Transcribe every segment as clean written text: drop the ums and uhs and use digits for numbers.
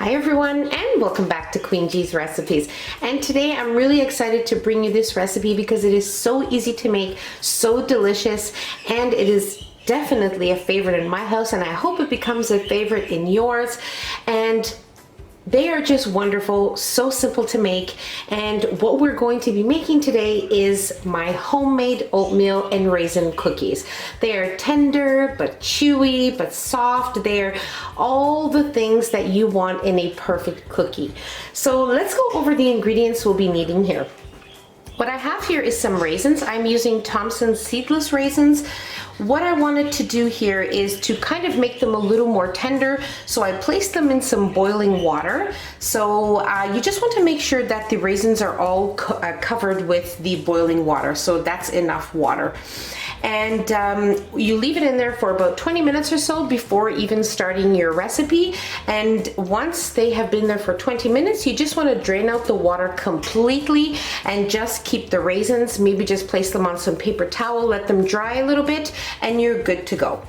Hi everyone, and welcome back to Queen G's Recipes. And today I'm really excited to bring you this recipe because it is so easy to make, so delicious, and it is definitely a favorite in my house, and I hope it becomes a favorite in yours. And they are just wonderful, so simple to make. And what we're going to be making today is my homemade oatmeal and raisin cookies. They are tender, but chewy, but soft. They're all the things that you want in a perfect cookie. So let's go over the ingredients we'll be needing here. What I have here is some raisins. I'm using Thompson's seedless raisins. What I wanted to do here is to kind of make them a little more tender, so I placed them in some boiling water. So you just want to make sure that the raisins are all covered with the boiling water, so that's enough water. And you leave it in there for about 20 minutes or so before even starting your recipe. And once they have been there for 20 minutes, you just want to drain out the water completely and just keep the raisins. Maybe just place them on some paper towel, let them dry a little bit, and you're good to go.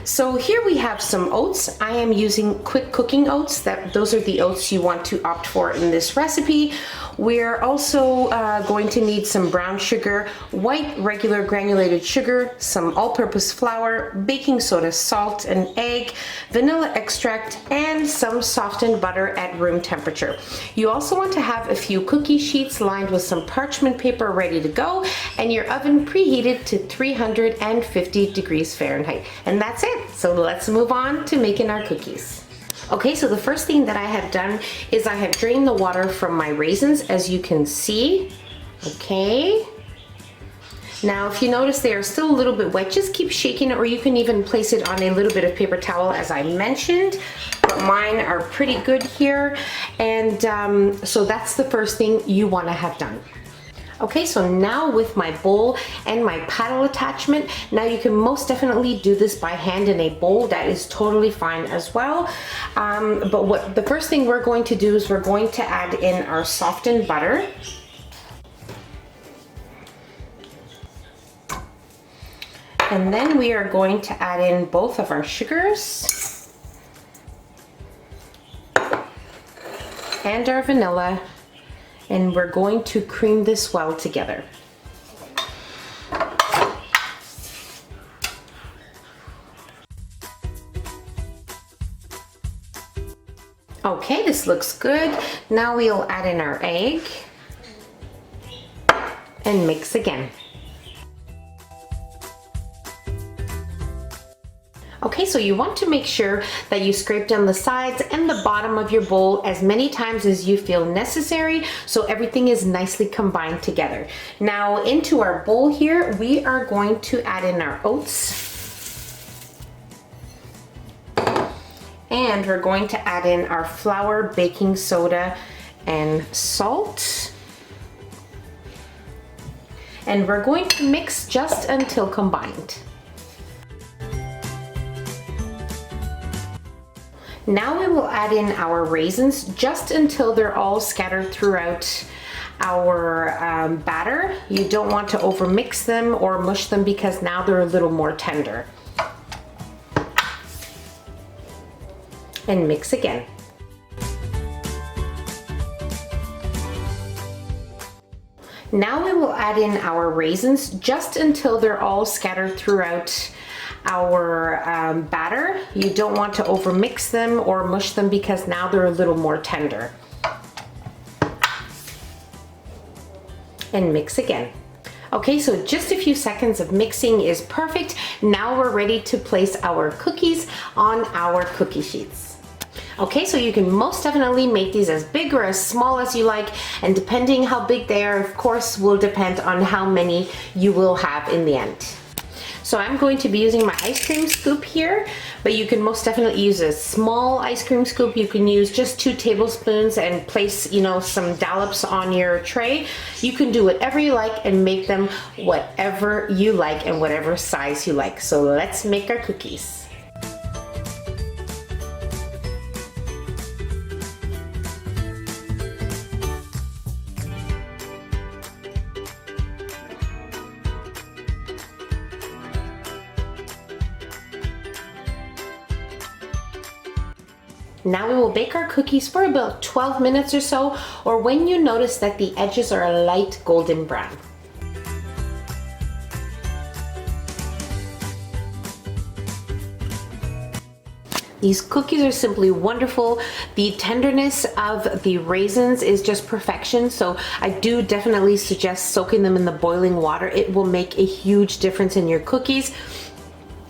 So here we have some oats. I am using quick cooking oats. Those are the oats you want to opt for in this recipe. We're also going to need some brown sugar, white regular granulated sugar, some all-purpose flour, baking soda, salt, an egg, vanilla extract, and some softened butter at room temperature. You also want to have a few cookie sheets lined with some parchment paper ready to go, and your oven preheated to 350 degrees Fahrenheit. And that's it. So let's move on to making our cookies. Okay, so the first thing that I have done is I have drained the water from my raisins, as you can see. Okay. Now, if you notice they are still a little bit wet, just keep shaking it, or you can even place it on a little bit of paper towel, as I mentioned. But mine are pretty good here. And so that's the first thing you want to have done. Okay, so now with my bowl and my paddle attachment, now you can most definitely do this by hand in a bowl. That is totally fine as well. But the first thing we're going to do is we're going to add in our softened butter. And then we are going to add in both of our sugars and our vanilla. And we're going to cream this well together. Okay, this looks good. Now we'll add in our egg and mix again. Okay, so you want to make sure that you scrape down the sides and the bottom of your bowl as many times as you feel necessary, so everything is nicely combined together. Now into our bowl here, we are going to add in our oats. And we're going to add in our flour, baking soda, and salt. And we're going to mix just until combined. Now we will add in our raisins just until they're all scattered throughout our batter. You don't want to overmix them or mush them because now they're a little more tender. And mix again. Now we will add in our raisins just until they're all scattered throughout our batter. You don't want to overmix them or mush them because now they're a little more tender. And mix again. Okay, so just a few seconds of mixing is perfect. Now we're ready to place our cookies on our cookie sheets. Okay, so you can most definitely make these as big or as small as you like, and depending how big they are, of course, will depend on how many you will have in the end. So I'm going to be using my ice cream scoop here, but you can most definitely use a small ice cream scoop. You can use just 2 tablespoons and place, some dollops on your tray. You can do whatever you like and make them whatever you like and whatever size you like. So let's make our cookies. Now we will bake our cookies for about 12 minutes or so, or when you notice that the edges are a light golden brown. These cookies are simply wonderful. The tenderness of the raisins is just perfection, so I do definitely suggest soaking them in the boiling water. It will make a huge difference in your cookies.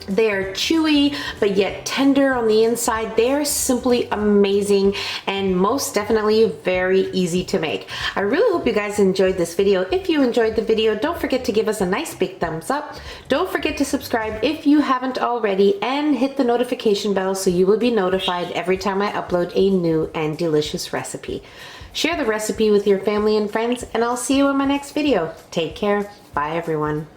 They are chewy, but yet tender on the inside. They are simply amazing and most definitely very easy to make. I really hope you guys enjoyed this video. If you enjoyed the video, don't forget to give us a nice big thumbs up. Don't forget to subscribe if you haven't already, and hit the notification bell so you will be notified every time I upload a new and delicious recipe. Share the recipe with your family and friends, and I'll see you in my next video. Take care. Bye, everyone.